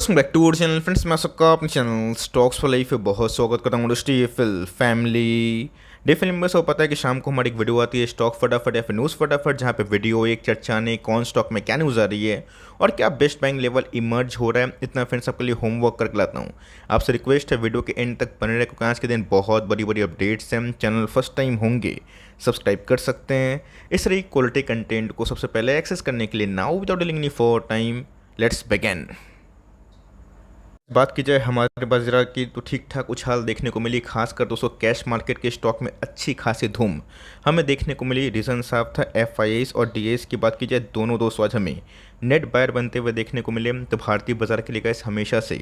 Welcome back to our channel friends. मैं सबका अपने चैनल स्टॉक्स फॉर लाइफ पे बहुत स्वागत करता हूँ। डीएफएल फैमिली डीएफएल मेंबर्स को पता है कि शाम को हमारी एक वीडियो आती है स्टॉक फटाफट या फिर न्यूज़ फटाफट, जहाँ पे वीडियो एक चर्चा ने कौन स्टॉक में क्या न्यूज़ आ रही है और क्या बेस्ट बाइंग लेवल इमर्ज हो रहा है। इतना फ्रेंड्स आपके लिए होमवर्क करके लाता हूँ। आपसे रिक्वेस्ट है वीडियो के एंड तक बने रहे, क्योंकि आज के दिन बहुत बड़ी बड़ी अपडेट्स हैं। चैनल फर्स्ट टाइम होंगे सब्सक्राइब कर सकते हैं। इस तरह क्वालिटी कंटेंट को सबसे पहले एक्सेस करने के लिए now without delaying any for time let's begin. बात की जाए हमारे बाजार की तो ठीक ठाक उछाल देखने को मिली, खासकर दोस्तों कैश मार्केट के स्टॉक में अच्छी खासी धूम हमें देखने को मिली। रीज़न साफ था, एफआईआईस और डीएस की बात की जाए दोनों दोस्तों आज हमें नेट बायर बनते हुए देखने को मिले। तो भारतीय बाजार के लिए गैस हमेशा से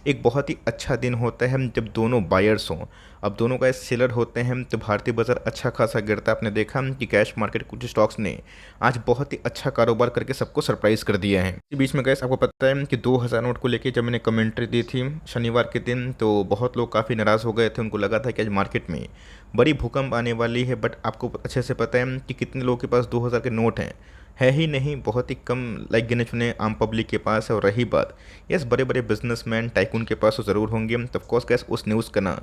एक बहुत ही अच्छा दिन होता है जब दोनों बायर्स हों। अब दोनों गैस सेलर होते हैं तो भारतीय बाजार अच्छा खासा गिरता है। आपने देखा कि कैश मार्केट कुछ स्टॉक्स ने आज बहुत ही अच्छा कारोबार करके सबको सरप्राइज कर दिया है। इसी बीच में गैस आपको पता है कि 2000 नोट को लेकर जब मैंने कमेंट्री दी थी शनिवार के दिन, तो बहुत लोग काफ़ी नाराज़ हो गए थे। उनको लगा था कि आज मार्केट में बड़ी भूकंप आने वाली है, बट आपको अच्छे से पता है कि कितने लोगों के पास 2000 के नोट हैं, है ही नहीं, बहुत ही कम, लाइक गिने चुने आम पब्लिक के पास है। और रही बात यस बड़े बड़े बिजनेसमैन टाइकून के पास तो ज़रूर होंगे। तो ऑफकोर्स गैस उस न्यूज़ का ना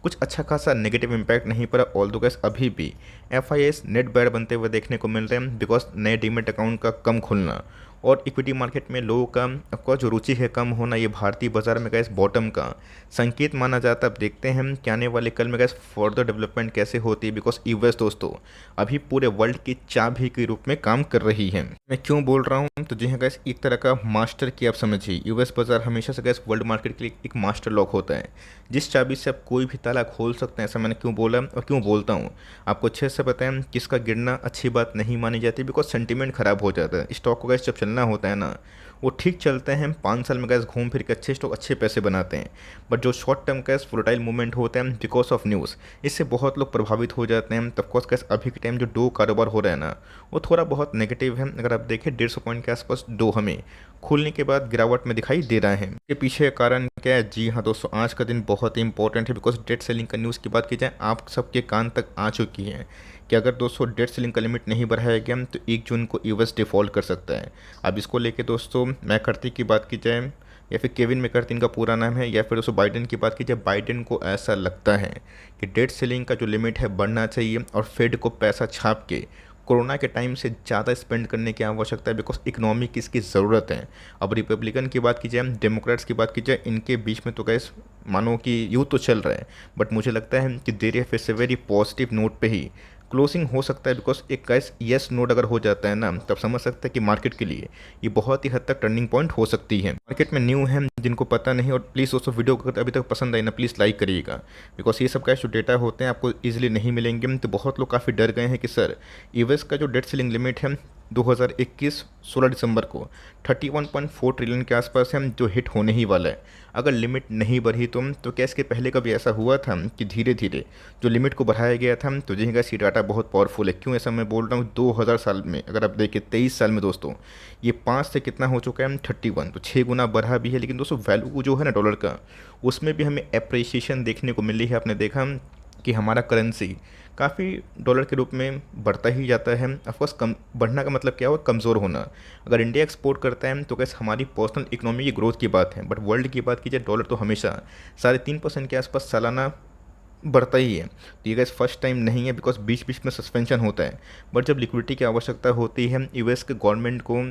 कुछ अच्छा खासा नेगेटिव इम्पैक्ट नहीं पड़ा। ऑल दो गैस अभी भी एफआईएस नेट बायर बनते हुए देखने को मिल रहे हैं, बिकॉज नए डीमेट अकाउंट का कम खुलना और इक्विटी मार्केट में लोगों का ऑफकोर्स जो रुचि है कम होना, ये भारतीय बाजार में गैस बॉटम का संकेत माना जाता है। अब देखते हैं कि आने वाले कल में गैस फर्दर डेवलपमेंट कैसे होती है, बिकॉज यूएस दोस्तों अभी पूरे वर्ल्ड की चाबी के रूप में काम कर रही है। मैं क्यों बोल रहा हूँ, तो जी हाँ गैस एक तरह का मास्टर की आप समझिए, यूएस बाजार हमेशा से गैस वर्ल्ड मार्केट के लिए एक मास्टर लॉक होता है, जिस चाबी से आप कोई भी ताला खोल सकते हैं। ऐसा मैंने क्यों बोला और क्यों बोलता हूँ, आपको अच्छे से पता है कि इसका गिरना अच्छी बात नहीं मानी जाती, बिकॉज सेंटीमेंट खराब हो जाता है। स्टॉक को गैस जब चलना होता है ना, वो ठीक चलते हैं, 5 साल में गैस घूम फिर के अच्छे स्टॉक अच्छे पैसे बनाते हैं। बट जो short term gas volatile movement होते हैं बिकॉज ऑफ न्यूज़, इससे बहुत लोग प्रभावित हो जाते हैं। तो ऑफकोर्स गैस अभी के टाइम जो डो कारोबार हो रहा है ना, वो थोड़ा बहुत नेगेटिव है। अगर आप देखें 150 पॉइंट के आसपास डो हमें खुलने के बाद गिरावट में दिखाई दे रहा है। इसके पीछे कारण क्या है, जी हाँ दोस्तों, आज का दिन बहुत ही इंपॉर्टेंट है, बिकॉज डेट सेलिंग का न्यूज़ की बात की जाए आप सबके कान तक आ चुकी है कि अगर दोस्तों डेट सेलिंग का लिमिट नहीं बढ़ाया गया तो 1 जून को यूएस डिफॉल्ट कर सकता है। अब इसको लेके दोस्तों मैकर्थी की बात की जाए या फिर केविन मैकर्थी इनका पूरा नाम है, या फिर दोस्तों बाइडेन की बात की जाए, बाइडेन को ऐसा लगता है कि डेट सेलिंग का जो लिमिट है बढ़ना चाहिए और फेड को पैसा छाप के कोरोना के टाइम से ज़्यादा स्पेंड करने की आवश्यकता है, बिकॉज इकोनॉमी की इसकी ज़रूरत है। अब रिपब्लिकन की बात की जाए, डेमोक्रेट्स की बात की जाए, इनके बीच में तो गैस मानो कि यूँ तो चल रहा है, बट मुझे लगता है कि देर या फिर से वेरी पॉजिटिव नोट पे ही क्लोजिंग हो सकता है। बिकॉज एक गैस येस नोट अगर हो जाता है ना, तब समझ सकते हैं कि मार्केट के लिए ये बहुत ही हद तक टर्निंग पॉइंट हो सकती है। मार्केट में न्यू है जिनको पता नहीं, और प्लीज़ दोस्तों वीडियो को अगर अभी तक पसंद आई ना, प्लीज़ लाइक करिएगा, बिकॉज ये सब गैस जो डेटा होते हैं आपको ईजिली नहीं मिलेंगे। तो बहुत लोग काफ़ी डर गए हैं कि सर यूएस का जो डेट सीलिंग लिमिट है 2021 16 दिसंबर को 31.4 ट्रिलियन के आसपास है, जो हिट होने ही वाला है। अगर लिमिट नहीं बढ़ी तो क्या इसके पहले कभी ऐसा हुआ था कि धीरे धीरे जो लिमिट को बढ़ाया गया था। तो जी हाँ, ये डाटा बहुत पावरफुल है। क्यों ऐसा मैं बोल रहा हूँ, 2000 साल में अगर आप देखिए 23 साल में दोस्तों ये 5 से कितना हो चुका है 31, तो 6 गुना बढ़ा भी है। लेकिन दोस्तों वैल्यू जो है ना डॉलर का, उसमें भी हमें अप्रिसिएशन देखने को मिली है। आपने देखा कि हमारा करेंसी काफ़ी डॉलर के रूप में बढ़ता ही जाता है। ऑफकोर्स कम बढ़ना का मतलब क्या हुआ, कमज़ोर होना। अगर इंडिया एक्सपोर्ट करता है तो कैसे हमारी पर्सनल इकोनॉमी की ग्रोथ की बात है, बट वर्ल्ड की बात की जाए डॉलर तो हमेशा 3.5% के आसपास सालाना बढ़ता ही है। तो ये गैस फर्स्ट टाइम नहीं है, बिकॉज बीच बीच में सस्पेंशन होता है, बट जब लिक्विडिटी की आवश्यकता होती है यूएस के गवर्नमेंट को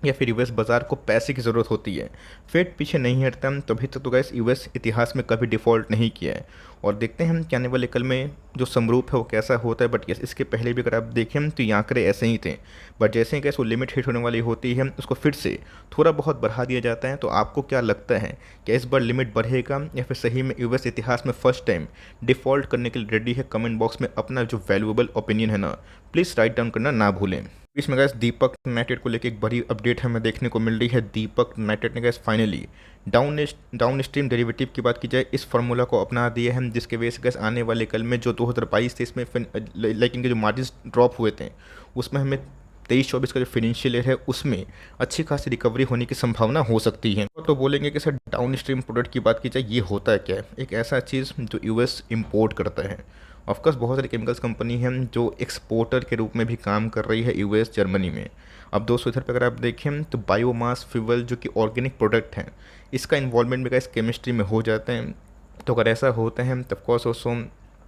या फिर यूएस बाज़ार को पैसे की ज़रूरत होती है, फेड पीछे नहीं हटता। तो अभी तक तो गैस यूएस इतिहास में कभी डिफ़ॉल्ट नहीं किया है, और देखते हैं हम कि आने वाले कल में जो समरूप है वो कैसा होता है। बट यस इसके पहले भी अगर आप देखें तो ये आंकड़े ऐसे ही थे, बट जैसे ही गैस वो लिमिट हिट होने वाली होती है उसको फिर से थोड़ा बहुत बढ़ा दिया जाता है। तो आपको क्या लगता है कि इस बार लिमिट बढ़ेगा या फिर सही में यूएस इतिहास में फर्स्ट टाइम डिफ़ॉल्ट करने के लिए रेडी है? कमेंट बॉक्स में अपना जो वैल्यूएबल ओपिनियन है ना, प्लीज़ राइट डाउन करना ना भूलें। इसमें गैस दीपक नाइट्रेट को लेकर एक बड़ी अपडेट हमें देखने को मिल रही है। दीपक नाइट्रेट ने gas finally down stream derivative की बात की जाए इस फार्मूला को अपना दिया है, जिसके वजह से गैस आने वाले कल में जो 2022-23 में लाइक इनके जो मार्जिन ड्रॉप हुए थे उसमें हमें 23-24 का जो फिनेंशियल ईयर है उसमें अच्छी खासी रिकवरी होने की संभावना हो सकती है। तो बोलेंगे कि सर डाउन स्ट्रीम प्रोडक्ट की बात की जाए ये होता है क्या है? एक ऐसा चीज़ जो यूएस इंपोर्ट करता है। ऑफकोर्स बहुत सारी केमिकल्स कंपनी हैं जो एक्सपोर्टर के रूप में भी काम कर रही है यूएस जर्मनी में। अब दोस्तों इधर पर अगर आप देखें तो बायोमास फ्यूल जो कि ऑर्गेनिक प्रोडक्ट हैं, इसका इन्वॉल्वमेंट भी गाइस केमिस्ट्री में हो जाते हैं। तो अगर ऐसा होता है तब कोर्स ऑल्सो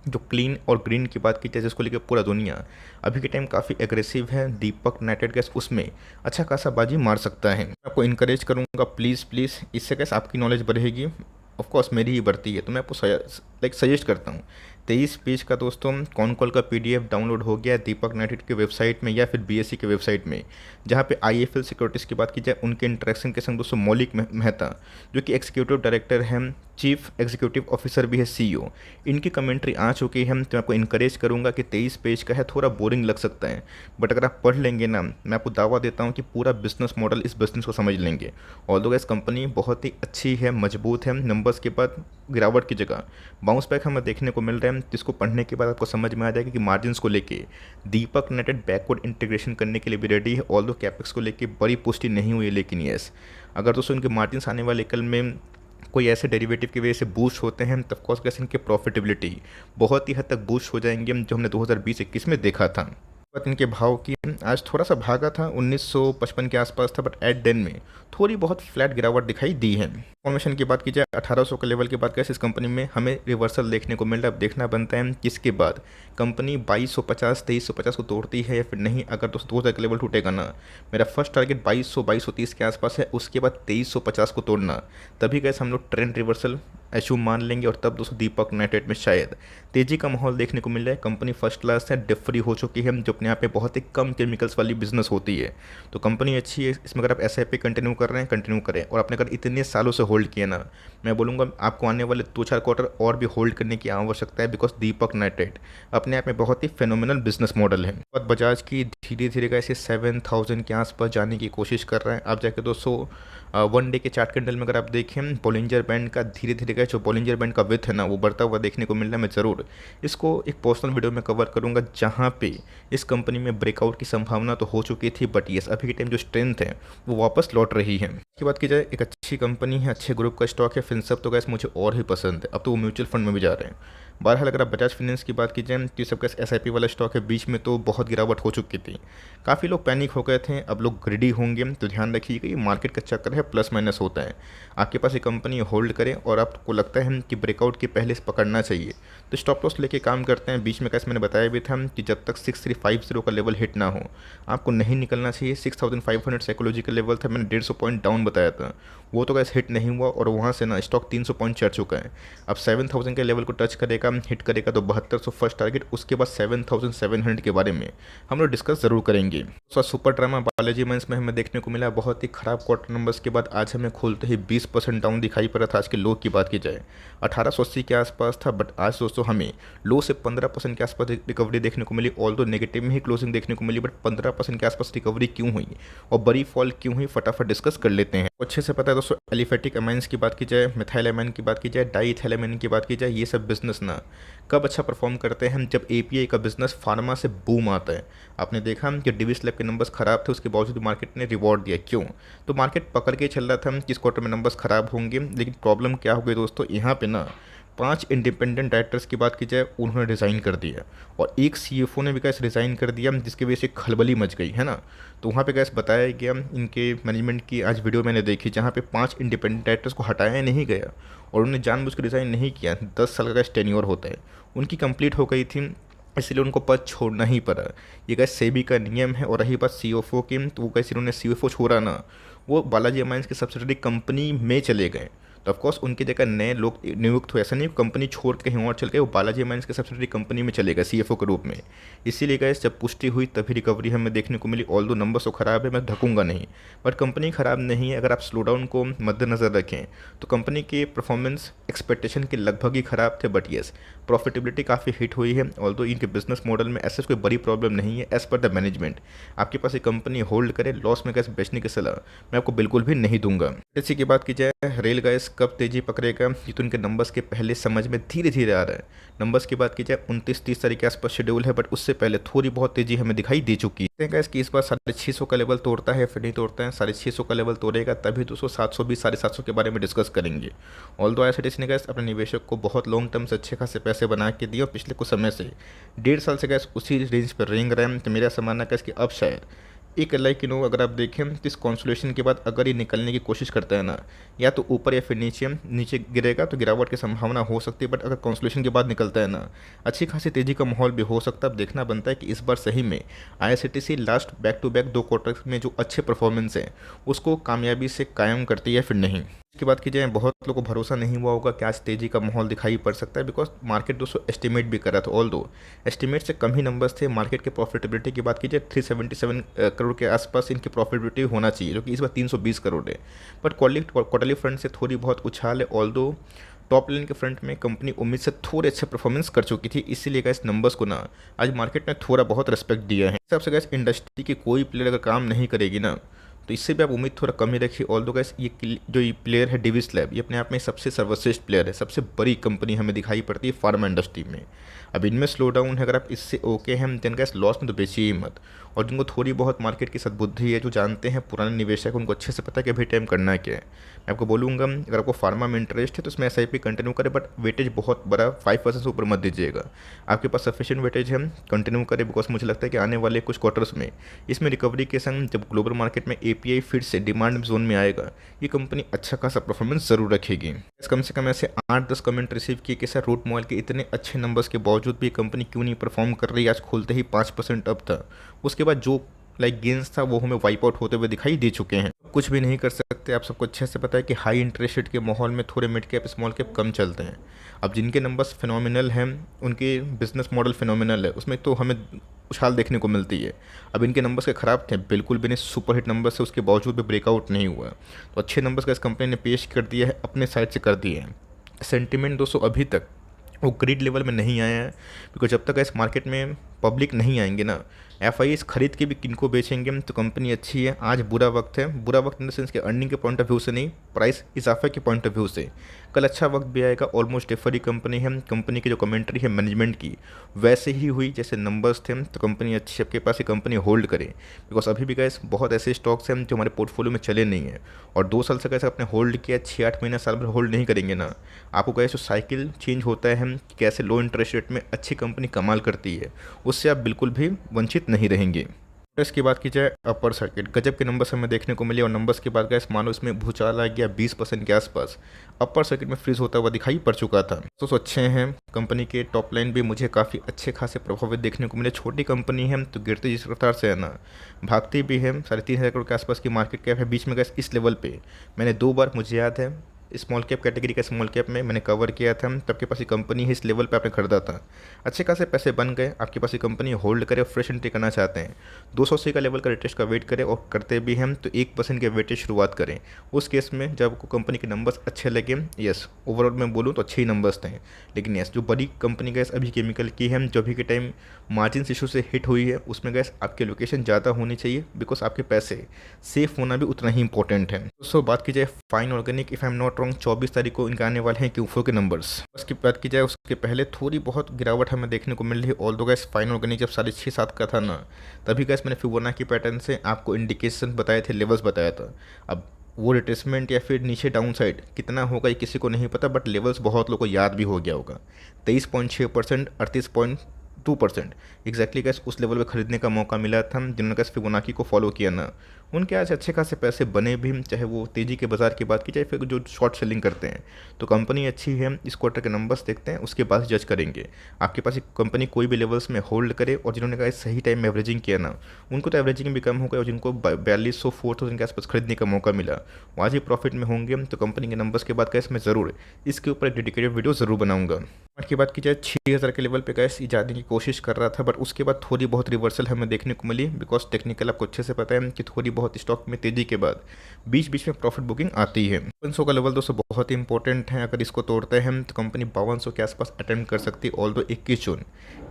जो क्लीन और ग्रीन की बात की जाए जिसको लेकर पूरा दुनिया अभी के टाइम काफ़ी एग्रेसिव है, दीपक नाइट्रेट गैस उसमें अच्छा खासा बाजी मार सकता है। मैं आपको इनकरेज करूँगा प्लीज़ प्लीज़, इससे गैस आपकी नॉलेज बढ़ेगी, ऑफकोर्स मेरी ही बढ़ती है। तो मैं आपको सजेस्ट करता हूँ 23 पेज का दोस्तों कॉन कॉल का PDF डाउनलोड हो गया है दीपक नाइट्रेट की वेबसाइट में या फिर BSc के वेबसाइट में, जहाँ पे IFL सिक्योरिटीज़ की बात की जाए उनके इंटरेक्शन के संग दोस्तों मौलिक मेहता जो कि एग्जीक्यूटिव डायरेक्टर हैं, चीफ एग्जीक्यूटिव ऑफिसर भी है, CEO, इनकी कमेंट्री आ चुकी है। तो मैं आपको इनकरेज करूंगा कि 23 पेज का है, थोड़ा बोरिंग लग सकता है, बट अगर आप पढ़ लेंगे ना, मैं आपको दावा देता हूं कि पूरा बिजनेस मॉडल इस बिजनेस को समझ लेंगे। ऑल्दो इस कंपनी बहुत ही अच्छी है, मजबूत है, नंबर्स के बाद गिरावट की जगह बाउंस बैक हमें देखने को मिल रहा है, जिसको पढ़ने के बाद आपको समझ में आ जाएगा कि मार्जिन को लेके दीपक नाइट्रेट बैकवर्ड इंटीग्रेशन करने के लिए भी रेडी है। ऑल्दो कैपेक्स को लेके बड़ी पुष्टि नहीं हुई है, लेकिन यस अगर दोस्तों इनके मार्जिन आने वाले कल में कोई ऐसे डेरिवेटिव की वजह से बूस्ट होते हैं तब कोर्स कैसे इनके प्रॉफिटेबिलिटी बहुत ही हद तक बूस्ट हो जाएंगे, जो हमने 2020-21 में देखा था। बात इनके भाव की, आज थोड़ा सा भागा था 1955 के आसपास था, बट एट 10 में थोड़ी बहुत फ्लैट गिरावट दिखाई दी है। फॉर्मेशन की बात की जाए 1800 के लेवल के बाद कैसे इस कंपनी में हमें रिवर्सल देखने को मिल रहा है। अब देखना बनता है किसके बाद कंपनी 2250 2350 को तोड़ती है या फिर नहीं। अगर तो 2000 का लेवल टूटेगा ना, मेरा फर्स्ट टारगेट 2230 के आसपास है, उसके बाद 2350 को तोड़ना, तभी कैसे हम लोग ट्रेंड रिवर्सल एश्यूम मान लेंगे और तब दोस्तों दीपक नाइट्रेट में शायद तेजी का माहौल देखने को मिल रहा है। कंपनी फर्स्ट क्लास है, डिप फ्री हो चुकी है, जो अपने आप में बहुत ही कम केमिकल्स वाली बिजनेस होती है। तो कंपनी अच्छी है, इसमें अगर आप SIP कंटिन्यू कर रहे हैं कंटिन्यू करें, और आपने अगर इतने सालों से होल्ड किया ना, मैं बोलूँगा आपको आने वाले 2-4 क्वार्टर और भी होल्ड करने की आवश्यकता है, बिकॉज दीपक नाइट्रेट अपने आप में बहुत ही फेनोमिनल बिजनेस मॉडल है। और बजाज की धीरे धीरे कैसे 7000 के आसपास जाने की कोशिश कर रहे हैं। आप जाके दोस्तों 1 डे के चार्ट कैंडल में अगर आप देखें बॉलिंजर बैंड का धीरे धीरे का जो बॉलिंजर बैंड का विथ है ना, वो बढ़ता हुआ देखने को मिल रहा है। मैं ज़रूर इसको एक पर्सनल वीडियो में कवर करूंगा, जहां पे इस कंपनी में ब्रेकआउट की संभावना तो हो चुकी थी, बट यस अभी के टाइम जो स्ट्रेंथ है वो वापस लौट रही है। इसकी बात की जाए एक अच्छी कंपनी है, अच्छे ग्रुप का स्टॉक है, फिनसर्व तो गैस मुझे और ही पसंद है। अब तो वो म्यूचुअल फंड में भी जा रहे हैं। बहरहाल अगर आप बजाज फाइनेंस की बात की जाए तो सबका SIP वाला स्टॉक है, बीच में तो बहुत गिरावट हो चुकी थी, काफ़ी लोग पैनिक हो गए थे, अब लोग ग्रिडी होंगे। तो ध्यान रखिएगा ये मार्केट का चक्कर है, प्लस माइनस होता है। आपके पास ये कंपनी होल्ड करें और आपको लगता है कि ब्रेकआउट के पहले से पकड़ना चाहिए तो स्टॉप लॉस लेके काम करते हैं। बीच में कैसे मैंने बताया भी था कि जब तक 6350 का लेवल हिट ना हो आपको नहीं निकलना चाहिए। 6500 साइकोलॉजिकल लेवल था, मैंने 150 पॉइंट डाउन बताया था, वो तो कैसे हिट नहीं हुआ और वहाँ से ना स्टॉक 300 पॉइंट चढ़ चुका है। अब 7000 के लेवल को टच करेगा, हिट करेगा तो 7200 फर्स्ट टारगेट, उसके बाद 7700 के बारे में हम लोग डिस्कस जरूर करेंगे। तो सुपर ड्रामा बालाजी माइंस में हमें देखने को मिला बहुत ही खराब क्वार्टर नंबर्स के बाद आज हमें खोलते ही 20% डाउन दिखाई पड़ा था। आज के लो की बात की जाए 1880 के आसपास था, बट आज दोस्तों हमें लो से 15% के आसपास रिकवरी देखने को मिली। ऑल्दो नेगेटिव में ही क्लोजिंग देखने को मिली, बट 15% के आसपास रिकवरी क्यों हुई और बड़ी फॉल क्यों हुई फटाफट डिस्कस कर लेते हैं। अच्छे से पता है दोस्तों, एलिफेटिक अमाइंस की बात की जाए, मिथाइल अमाइन की बात की जाए, डाईइथाइल की बात की जाए, ये सब बिजनेस ना कब अच्छा परफॉर्म करते हैं जब API का बिजनेस फार्मा से बूम आता है। आपने देखा कि डिविस लैब के नंबर्स खराब थे, उसके बावजूद मार्केट ने रिवॉर्ड दिया। क्यों? तो मार्केट पकड़ के चल रहा था कि इस क्वार्टर में नंबर्स खराब होंगे, लेकिन प्रॉब्लम क्या हो गई दोस्तों, यहाँ पे ना 5 इंडिपेंडेंट डायरेक्टर्स की बात की जाए उन्होंने रिज़ाइन कर दिया और एक CFO ने भी कैसे रिज़ाइन कर दिया, जिसकी वजह से खलबली मच गई है ना। तो वहाँ पे कैसे बताया गया इनके मैनेजमेंट की, आज वीडियो मैंने देखी जहाँ पे 5 इंडिपेंडेंट डायरेक्टर्स को हटाया नहीं गया और उन्होंने जानबूझ के रिज़ाइन नहीं किया। 10 साल का टेन्योर होता है, उनकी कंप्लीट हो गई थी, इसलिए उनको पद छोड़ना ही पड़ा। ये कैसे सेबी का नियम है। और रही बात CFO की, तो वो कैसे उन्होंने CFO छोड़ा ना, वो बालाजी अमाइंस की सब्सिडरी कंपनी में चले गए। तो ऑफकोर्स उनकी जगह नए लोग नियुक्त हुए, ऐसा नहीं कंपनी छोड़ के कहीं और चल गए, वो बालाजी अमाइंस के सब्सिडरी कंपनी में चले गए CFO के रूप में। इसीलिए गैस जब पुष्टि हुई तभी रिकवरी हमें देखने को मिली। ऑल्दो नंबर्स तो खराब है, मैं ढकूंगा नहीं, बट कंपनी खराब नहीं है। अगर आप स्लो डाउन को मद्देनजर रखें तो कंपनी के परफॉर्मेंस एक्सपेक्टेशन के लगभग ही खराब थे, बट येस प्रॉफिटेबिलिटी काफ़ी हिट हुई है। ऑल्दो इनके बिजनेस मॉडल में ऐसे कोई बड़ी प्रॉब्लम नहीं है एज पर द मैनेजमेंट। आपके पास एक कंपनी होल्ड करे, लॉस में कैसे बेचने की सलाह मैं आपको बिल्कुल भी नहीं दूंगा। इसी की बात की जाए रेल गैस कब तेजी पकड़ेगा, ये तो उनके नंबर्स के पहले समझ में धीरे धीरे आ रहा है। नंबर्स की बात की जाए 29-30 तारीख के आसपास शेड्यूल है, बट उससे पहले थोड़ी बहुत तेजी हमें दिखाई दे चुकी है। गैस कि इस बार 650 का लेवल तोड़ता है फिर नहीं तोड़ता है। 650 का लेवल तोड़ेगा तभी 720 750 के बारे में डिस्कस करेंगे। ऑल्दो IRCTC ने गैस अपने निवेशक को बहुत लॉन्ग टर्म से अच्छे खासे पैसे बना के दिए और पिछले कुछ समय से 1.5 साल से गैस उसी रेंज पर रेंग रहे हैं। तो मेरा ऐसा मानना है कि अब शायद एक अगर आप देखें तो इस कॉन्सोलेशन के बाद अगर ये निकलने की कोशिश करता है ना, या तो ऊपर या फिर नीचे नीचे गिरेगा तो गिरावट की संभावना हो सकती है। बट अगर कॉन्सोलेशन के बाद निकलता है ना, अच्छी खासी तेज़ी का माहौल भी हो सकता है। अब देखना बनता है कि इस बार सही में IRCTC last back to back 2 quarter में जो अच्छे परफॉर्मेंस है उसको कामयाबी से कायम करती है फिर नहीं। इसकी बात की जाए, बहुत लोगों को भरोसा नहीं हुआ होगा कि आज तेज़ी का माहौल दिखाई पड़ सकता है, बिकॉज मार्केट दोस्तों एस्टिमेट भी कर रहा था। ऑल दो एस्टिमेट से कम ही नंबर्स थे। मार्केट के प्रॉफिटेबिलिटी की बात की जाए 377 करोड़ के आसपास इनकी प्रॉफिटेबिलिटी होना चाहिए, जो कि इस बार 320 करोड़ है। बट क्वार्टरली फ्रंट से थोड़ी बहुत उछाल है। ऑल दो टॉप लाइन के फ्रंट में कंपनी उम्मीद से थोड़े अच्छे परफॉर्मेंस कर चुकी थी, इसीलिए गैस नंबर्स को ना आज मार्केट ने थोड़ा बहुत रिस्पेक्ट दिया है। इस हिसाब से गैस इंडस्ट्री की कोई प्लेयर अगर काम नहीं करेगी ना, तो इससे भी आप उम्मीद थोड़ा कम ही रखिए। ऑल दो गैस जो ये प्लेयर है डिविस लैब, ये अपने आप में सबसे सर्वश्रेष्ठ प्लेयर है, सबसे बड़ी कंपनी हमें दिखाई पड़ती है फार्मा इंडस्ट्री में। अब इनमें स्लो डाउन है, अगर आप इससे ओके हैं देन गैस लॉस में तो बेचिए ही मत। और जिनको थोड़ी बहुत मार्केट की सद्बुद्धि है, जो जानते हैं पुराने निवेशक, उनको अच्छे से पता है कि अभी टाइम करना क्या है। मैं आपको बोलूँगा, अगर आपको फार्मा में इंटरेस्ट है तो उसमें एसआईपी कंटिन्यू करें, बट वेटेज बहुत बड़ा 5% से ऊपर मत दीजिएगा। आपके पास सफिशिएंट वेटेज है, कंटिन्यू करें, बिकॉज मुझे लगता है कि आने वाले कुछ क्वार्टर्स में इसमें रिकवरी के संग जब ग्लोबल मार्केट में एपीआई फिर से डिमांड जोन में आएगा, ये कंपनी अच्छा खासा परफॉर्मेंस जरूर रखेगी। कम से कम ऐसे 8-10 कमेंट रिसीव किए कि सर रूट मोबाइल के इतने अच्छे नंबर्स के बावजूद भी कंपनी क्यों नहीं परफॉर्म कर रही। आज खोलते ही 5% अप था, उसके बाद जो गेंस था वो हमें वाइप आउट होते हुए दिखाई दे चुके हैं। कुछ भी नहीं कर सकते, आप सबको अच्छे से पता है कि हाई इंटरेस्ट रेट के माहौल में थोड़े मिड कैप स्मॉल कैप कम चलते हैं। अब जिनके नंबर्स फिनोमिनल हैं, उनके बिजनेस मॉडल फिनोमिनल है, उसमें तो हमें उछाल देखने को मिलती है। अब इनके नंबर्स के ख़राब थे, बिल्कुल भी नहीं, सुपर हिट नंबर्स है, उसके बावजूद भी ब्रेकआउट नहीं हुआ। तो अच्छे नंबर्स का इस कंपनी ने पेश कर दिया है, अपने साइड से कर दिए हैं। सेंटिमेंट दोस्तों अभी तक वो ग्रीड लेवल में नहीं आया है, बिकॉज जब तक इस मार्केट में पब्लिक नहीं आएंगे ना, एफआईएस खरीद के भी किनको बेचेंगे तो कंपनी अच्छी है। आज बुरा वक्त है, बुरा वक्त इन द सेंस के अर्निंग के पॉइंट ऑफ व्यू से नहीं, प्राइस इजाफे के पॉइंट ऑफ व्यू से। कल अच्छा वक्त भी आएगा। ऑलमोस्ट डेफरी कंपनी है, कंपनी की जो कमेंट्री है मैनेजमेंट की वैसे ही हुई जैसे नंबर्स थे, तो कंपनी अच्छी, आपके पास ये कंपनी होल्ड करे, बिकॉज अभी भी गैस बहुत ऐसे स्टॉक्स हैं जो हमारे पोर्टफोलियो में चले नहीं हैं। और 2 साल से कैसे आपने होल्ड किया, 6-8 महीना साल भर होल्ड नहीं करेंगे ना, आपको कैसे जो साइकिल चेंज होता है कि कैसे लो इंटरेस्ट रेट में अच्छी कंपनी कमाल करती है, उससे आप बिल्कुल भी वंचित नहीं रहेंगे। प्रेस की बात की जाए, अपर सर्किट गजब के नंबर्स हमें देखने को मिले, और नंबर्स की बात करें मानो इसमें भूचाल आ गया 20% के आसपास अपर सर्किट में फ्रीज होता हुआ दिखाई पड़ चुका था। तो अच्छे हैं, कंपनी के टॉप लाइन भी मुझे काफ़ी अच्छे खासे प्रभावित देखने को मिले। छोटी कंपनी है तो गिरती जिस रफ्तार से है ना, भागती भी है। 3,500 करोड़ के आसपास की मार्केट कैप है। बीच में गैस इस लेवल पे मैंने 2 बार, मुझे याद है, स्मॉल कैप कैटेगरी का स्मॉल कैप में मैंने कवर किया था, तब के पास ये कंपनी है, इस लेवल पे आपने खरीदा था, अच्छे खासे पैसे बन गए। आपके पास ये कंपनी होल्ड करे और फ्रेश एंट्री करना चाहते हैं, 280 का लेवल का रिटेस्ट का वेट करें, और करते भी हम तो 1% के वेटेज शुरुआत करें। उस केस में जब आपको कंपनी के नंबर्स अच्छे लगे, यस ओवरऑल मैं बोलूँ तो अच्छे ही नंबर्स थे, लेकिन यस जो बड़ी कंपनी गैस अभी केमिकल की है, जो अभी के टाइम मार्जिन इशू से हिट हुई है, उसमें गैस आपकी लोकेशन ज़्यादा होनी चाहिए, बिकॉज आपके पैसे सेफ होना भी उतना ही इंपॉर्टेंट है। दोस्तों बात की जाए fine organic, if I am not wrong 24 तारीख को इनके आने वाले हैं Q4 के नंबर्स। उसकी बात की जाए उसके पहले थोड़ी बहुत गिरावट हमें देखने को मिल रही है। ऑल दो गैस फाइन ऑर्गेनिक जब 6.5-7 का था ना, तभी गैस मैंने फिबोनाची पैटर्न से आपको इंडिकेशन बताए थे, लेवल्स बताया था। अब वो रिट्रेसमेंट या फिर नीचे डाउन साइड कितना होगा ये किसी को नहीं पता, बट लेवल्स बहुत लोगों को याद भी हो गया होगा। 23.6%, 38.2% एग्जैक्टली गैस उस लेवल पे खरीदने का मौका मिला था। जिन्होंने गैस फिबोनाची को फॉलो किया ना, उनके आज अच्छे खासे पैसे बने भी, चाहे वो तेज़ी के बाजार की बात की जाए, फिर जो शॉर्ट सेलिंग करते हैं। तो कंपनी अच्छी है, इस क्वार्टर के नंबर्स देखते हैं, उसके बाद जज करेंगे। आपके पास एक कंपनी कोई भी लेवल्स में होल्ड करे, और जिन्होंने कहा सही टाइम में एवरेजिंग किया ना, उनको तो एवरेजिंग भी कम हो गया, और जिनको 4200-4000 के आसपास खरीदने का मौका मिला, वो आज ही प्रॉफिट में होंगे। तो कंपनी के नंबर्स के बाद कैसे मैं ज़रूर इसके ऊपर एक डेडिकेटेड वीडियो ज़रूर बनाऊंगा। की बात की जाए 6,000 के लेवल पे गैस ये जाने की कोशिश कर रहा था, बट उसके बाद थोड़ी बहुत रिवर्सल हमें देखने को मिली, बिकॉज टेक्निकल आपको अच्छे से पता है कि थोड़ी बहुत स्टॉक में तेजी के बाद बीच बीच में प्रॉफिट बुकिंग आती है। 5200 का लेवल दोस्तों बहुत ही इंपॉर्टेंट है, अगर इसको तोड़ते हैं तो कंपनी 5200 के आसपास अटेम्प्ट कर सकती है। ऑल दो 21 जून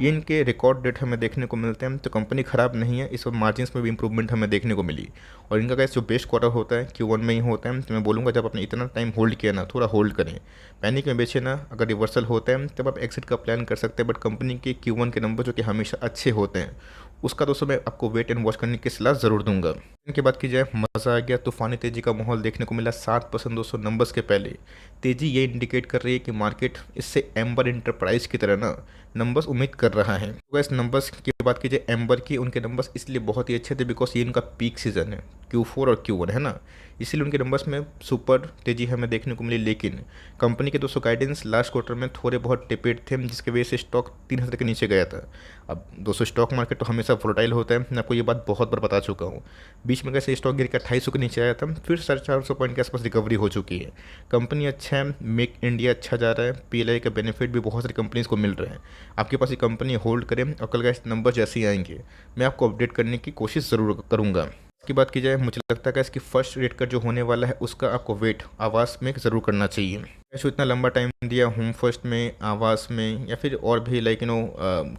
ये इनके रिकॉर्ड डेट हमें देखने को मिलते हैं, तो कंपनी खराब नहीं है। इस वक्त मार्जिन में भी इंप्रूवमेंट हमें देखने को मिली, और इनका गैस जो बेस्ट क्वार्टर होता है Q1 में ही होता है। तो मैं बोलूँगा जब आपने इतना टाइम होल्ड किया ना, थोड़ा होल्ड करें, पैनिक में बेचे ना। अगर रिवर्सल होता है तब आप एक्सिट का प्लान कर सकते हैं, बट कंपनी के Q1 के नंबर जो कि हमेशा अच्छे होते हैं, उसका दोस्तों मैं आपको वेट एंड वॉच करने की सलाह ज़रूर दूंगा। इनके बात की जाए, मज़ा आ गया, तूफानी तेजी का माहौल देखने को मिला 7% दोस्तों नंबर्स के पहले। तेज़ी ये इंडिकेट कर रही है कि मार्केट इससे एम्बर इंटरप्राइज की तरह ना नंबर्स उम्मीद कर रहा है। तो इस नंबर्स की बात कीजिए एम्बर की, उनके नंबर्स इसलिए बहुत ही अच्छे थे बिकॉज ये इनका पीक सीजन है, Q4 और Q1 है ना, इसीलिए उनके नंबर्स में सुपर तेज़ी हमें देखने को मिली। लेकिन कंपनी के दोस्तों गाइडेंस लास्ट क्वार्टर में थोड़े बहुत टिपेट थे, जिसकी वजह से स्टॉक 3,000 के नीचे गया था। अब दोस्तों स्टॉक मार्केट तो हमेशा वोलेटाइल होता है, मैं आपको ये बात बहुत बार बता चुका हूँ। बीच में कैसे स्टॉक गिर के 2800 के नीचे आया था, फिर 450 पॉइंट के आसपास रिकवरी हो चुकी है। कंपनी अच्छा है, मेक इंडिया अच्छा जा रहा है, PLI का बेनिफिट भी बहुत सारी कंपनीज को मिल रहे हैं। आपके पास ये कंपनी होल्ड करें और कल का नंबर जैसे ही आएंगे मैं आपको अपडेट करने की कोशिश ज़रूर करूँगा। की बात की जाए, मुझे लगता है कि इसकी फर्स्ट रेट कट जो होने वाला है उसका आपको वेट आवास में ज़रूर करना चाहिए। ऐसे इतना लंबा टाइम दिया होम फर्स्ट में, आवास में, या फिर और भी लाइक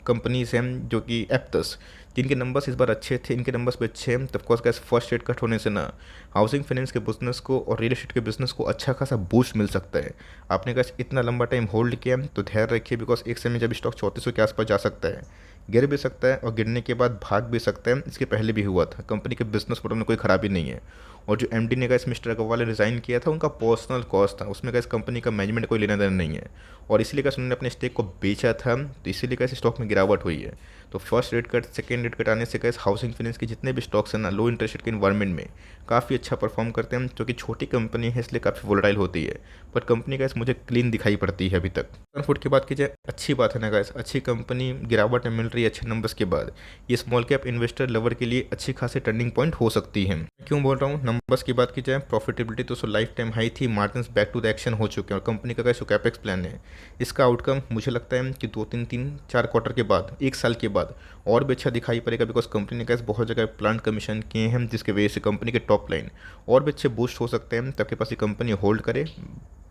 कंपनीज हैं जो कि एप्टस, जिनके नंबर्स इस बार अच्छे थे, इनके नंबर्स भी अच्छे हैं। तो ऑफकोर्स कैसे फर्स्ट रेट कट होने से ना हाउसिंग फाइनेंस के बिजनेस को और रियल एस्टेट के बिजनेस को अच्छा खासा बूस्ट मिल सकता है। आपने कैसे इतना लंबा टाइम होल्ड किया तो धैर्य रखिए, बिकॉज एक समय जब स्टॉक 3400 के आसपास जा सकता है, गिर भी सकता है और गिरने के बाद भाग भी सकता है। इसके पहले भी हुआ था, कंपनी के बिजनेस मॉडल में कोई खराबी नहीं है। और जो MD ने इस मिस्टर अग्रवाल ने रिज़ाइन किया था, उनका पर्सनल कॉस्ट था, उसमें इस कंपनी का मैनेजमेंट कोई लेना देना नहीं है, और इसीलिए उन्होंने अपने स्टेक को बेचा था, तो इसीलिए इस स्टॉक में गिरावट हुई है। तो first rate cut, second rate cut आने से हाउसिंग फाइनेंस के जितने भी स्टॉक्स हैं ना, लो इंटरेस्ट रेट के इन्वायरमेंट में काफ़ी अच्छा परफॉर्म करते हैं, क्योंकि छोटी कंपनी है इसलिए काफ़ी वोलेटाइल होती है, बट कंपनी मुझे क्लीन दिखाई पड़ती है अभी तक। फूड की बात की जाए, अच्छी बात है ना गाइस, अच्छी कंपनी गिरावट में मिल रही है अच्छे नंबर्स के बाद, ये स्मॉल कैप इन्वेस्टर लवर के लिए अच्छी खासी टर्निंग पॉइंट हो सकती है। क्यों बोल रहा हूँ, नंबर्स की बात की जाए, प्रॉफिटेबिलिटी तो लाइफ टाइम हाई थी, margin back to the action हो चुके हैं, और कंपनी का कैसे कैपेक्स प्लान है, इसका आउटकम मुझे लगता है कि 2-3 4 क्वार्टर के बाद, 1 साल के बाद और भी अच्छा दिखाई पड़ेगा, बिकॉज कंपनी ने कैसे बहुत जगह प्लांट कमीशन किए हैं, जिसकी वजह से कंपनी के टॉप लाइन और भी अच्छे बूस्ट हो सकते हैं। तब के पास ये कंपनी होल्ड करे,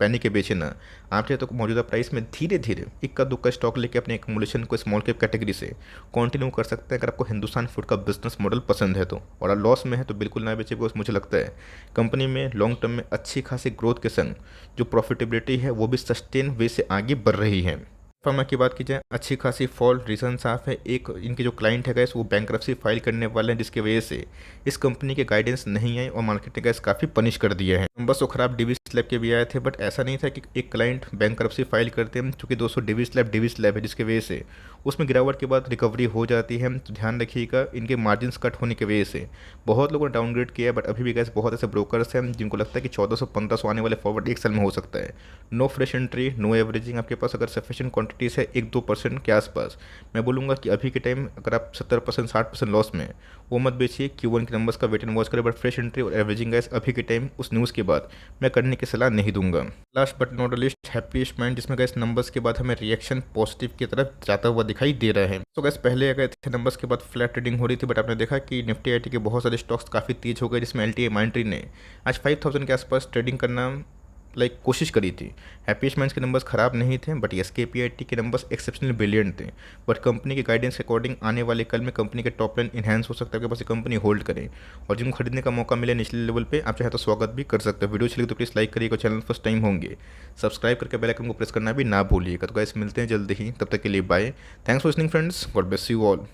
पैनिक के बेचे ना। आप चाहे तो मौजूदा प्राइस में धीरे धीरे इक्का दुक्का स्टॉक लेके अपने एक्मुलेशन को स्मॉल कैप कैटेगरी से कंटिन्यू कर सकते हैं, अगर आपको हिंदुस्तान फूड का बिजनेस मॉडल पसंद है तो। और लॉस में है तो बिल्कुल ना बेचे, बिकॉज मुझे लगता है कंपनी में लॉन्ग टर्म में अच्छी खासी ग्रोथ के संग जो प्रॉफिटेबिलिटी है वो भी सस्टेन वे से आगे बढ़ रही है। फर्मा की बात की जाए, अच्छी खासी फॉल रीज़न साफ है। एक, इनके जो क्लाइंट है गैस वो बैंक्रप्सी फाइल करने वाले हैं, जिसकी वजह से इस कंपनी के गाइडेंस नहीं आए और मार्केट ने गैस काफ़ी पनिश कर दिया है। नंबर्स तो खराब डिवी स्लैब के भी आए थे, बट ऐसा नहीं था कि एक क्लाइंट बैंक्रप्सी फाइल करते हैं, क्योंकि दोस्तों डिवी स्लैब है, जिसकी वजह से उसमें गिरावट के बाद रिकवरी हो जाती है। तो ध्यान रखिएगा, इनके मार्जिन कट होने की वजह से बहुत लोगों ने डाउनग्रेड किया है, बट अभी भी गैस बहुत ऐसे ब्रोकर्स हैं जिनको लगता है कि 1400-1500 आने वाले फॉरवर्ड 1 साल में हो सकता है। No fresh entry, no averaging, आपके पास अगर सफिशिएंट क्वांटिटीज है 1-2% के आसपास, मैं बोलूँगा कि अभी के टाइम अगर आप 70% 60% लॉस में वो मत बेचिए। Q1 के नंबर्स का वेट एंड वॉच करें, बट फ्रेश एंट्री और एवरेजिंग गैस अभी के टाइम उस न्यूज़ के बाद मैं करने की सलाह नहीं दूंगा। Last but not list, happiest mind, जिसमें गैस नंबर्स के बाद हमें रिएक्शन पॉजिटिव की तरफ जाता हुआ दिखाई दे रहा है। तो गैस पहले अगर थे नंबर्स के बाद फ्लैट ट्रेडिंग हो रही थी, बट आपने देखा कि निफ्टी IT के बहुत सारे स्टॉक्स काफ़ी तेज हो गए, जिसमें LTI माइंट्री ने आज 5000 के आसपास ट्रेडिंग करना कोशिश करी थी। हैप्पीएस्ट माइंड्स के नंबर्स खराब नहीं थे, बट SKPIT के नंबर्स एक्सेप्शनल ब्रिलियंट थे। बट कंपनी के गाइडेंस के अकॉर्डिंग आने वाले कल में कंपनी के टॉप लाइन इन्हांस हो सकता है, कि बस कंपनी होल्ड करें, और जिनको खरीदने का मौका मिले निचले लेवल पे, आप चाहे तो स्वागत भी कर सकते हो। वीडियो अच्छी लगी तो प्लीज़ लाइक करिएगा, चैनल फर्स्ट टाइम होंगे सब्सक्राइब करके बेल आइकन को प्रेस करना भी ना भूलिएगा। तो गाइस मिलते हैं जल्दी ही, तब तक के लिए bye. Thanks for listening friends, God bless you all.